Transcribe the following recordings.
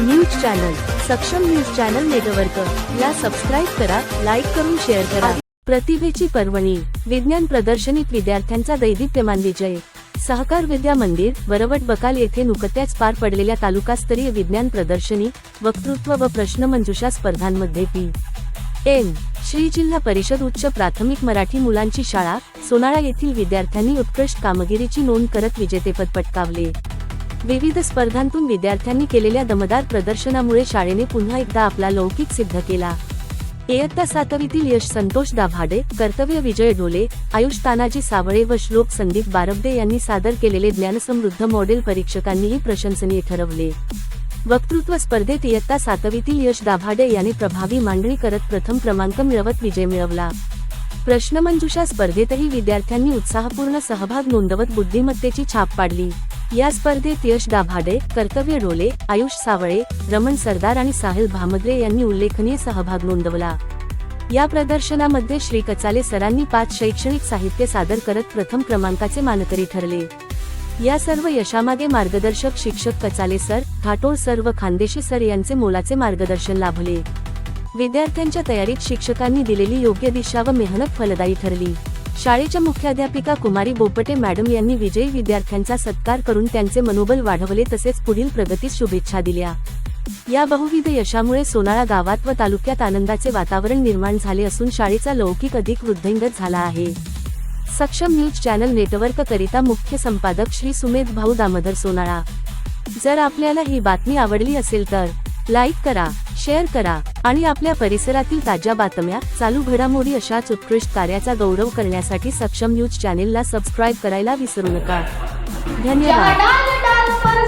News channel सक्षम news channel network ला subscribe करा, लाईक करून शेअर करा। प्रतिभेची पर्वणी विज्ञान प्रदर्शनीत विद्यार्थ्यांचा दैदिप्यमान विजय। सहकार विद्या मंदिर वरवट बकाल येथे नुकत्याच पार पडलेल्या तालुकास्तरीय विज्ञान प्रदर्शनी, वक्तृत्व व प्रश्नमंजुषा स्पर्धांमध्ये पी.एम. श्री जिल्हा परिषद उच्च प्राथमिक मराठी मुलांची शाळा सोनाळा येथील विद्यार्थ्यांनी उत्कृष्ट कामगिरीची नोंद करत विजेतेपद पटकावले। विविध स्पर्धांतून विद्यार्थ्यांनी केलेल्या दमदार प्रदर्शनामुळे शाळेने पुन्हा एकदा आपला लौकिक सिद्ध केला। इयत्ता 7वीतील यश संतोष दाभाडे, कर्तव्य विजय ढोले, आयुष तानाजी सावळे व श्लोक संदीप बारबदे यांनी सादर केलेले ज्ञानसमृद्ध मॉडेल परीक्षकांनीही प्रशंसनीय ठरवले। वक्तृत्व स्पर्धेत इयत्ता 7वीतील यश दाभाडे याने प्रभावी मांडणी करत प्रथम क्रमांक मिळवत विजय मिळवला। प्रश्नमंजुषा स्पर्धेतही विद्यार्थ्यांनी उत्साहपूर्ण सहभाग नोंदवत बुद्धिमत्तेची छाप पाडली। या स्पर्धेत यश दाभाडे, कर्तव्य ढोले, आयुष सावळे, रमण सरदार आणि साहिल भामद्रे यांनी उल्लेखनीय सहभाग नोंदवला। या प्रदर्शनामध्ये श्री कचाले सरांनी 5 शैक्षणिक साहित्य सादर करत प्रथम क्रमांकाचे मानकरी ठरले। या सर्व यशामागे मार्गदर्शक शिक्षक कचाले सर, घाटोळ सर व खानदेशी सर यांचे मोलाचे मार्गदर्शन लाभले। विद्यार्थ्यांच्या तयारीत शिक्षकांनी दिलेली योग्य दिशा व मेहनत फलदायी ठरली। शाळेच्या मुख्याध्यापिका कुमारी बोपटे मॅडम यांनी विजयी विद्यार्थ्यांचा सत्कार करून त्यांचे मनोबल वाढवले, तसेच पुढील प्रगतीस शुभेच्छा दिल्या। या बहुविध यशामुळे सोनाळा गावात व तालुक्यात आनंदाचे वातावरण निर्माण झाले असून शाळेचा लौकिक अधिक वृद्धिंगत झाला आहे। सक्षम न्यूज चॅनल नेटवर्क करिता मुख्य संपादक श्री सुमेध भाऊ दामोदर सोनाळा। जर आपल्याला ही बातमी आवडली असेल तर लाईक करा, शेअर करा आणि आपल्या परिसरातील ताज्या बातम्या, चालू घडामोडी अशाच उत्कृष्ट कार्याचा गौरव करण्यासाठी सक्षम न्यूज चॅनेलला सबस्क्राइब करायला विसरू नका। धन्यवाद।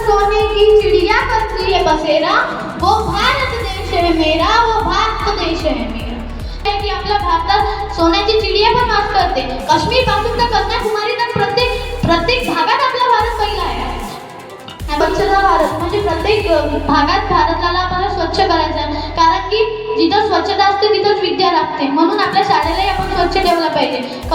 सोने की चिड़िया करती है बसेरा, वो भारत देश है मेरा, वो भारत देश है मेरा। कि आपल्या भारतात सोन्याची चिड़िया पण वास करते। काश्मीर पासून तर कन्याकुमारी तक प्रत्येक भागात आपला भारत पहिला आहे। स्वच्छता भारत म्हणजे प्रत्येक भागात भारताला आपल्याला स्वच्छ करायचं आहे, कारण की जिथं स्वच्छता असते तिथंच विद्या लागते। म्हणून आपल्या शाळेलाही आपण स्वच्छ ठेवलं पाहिजे।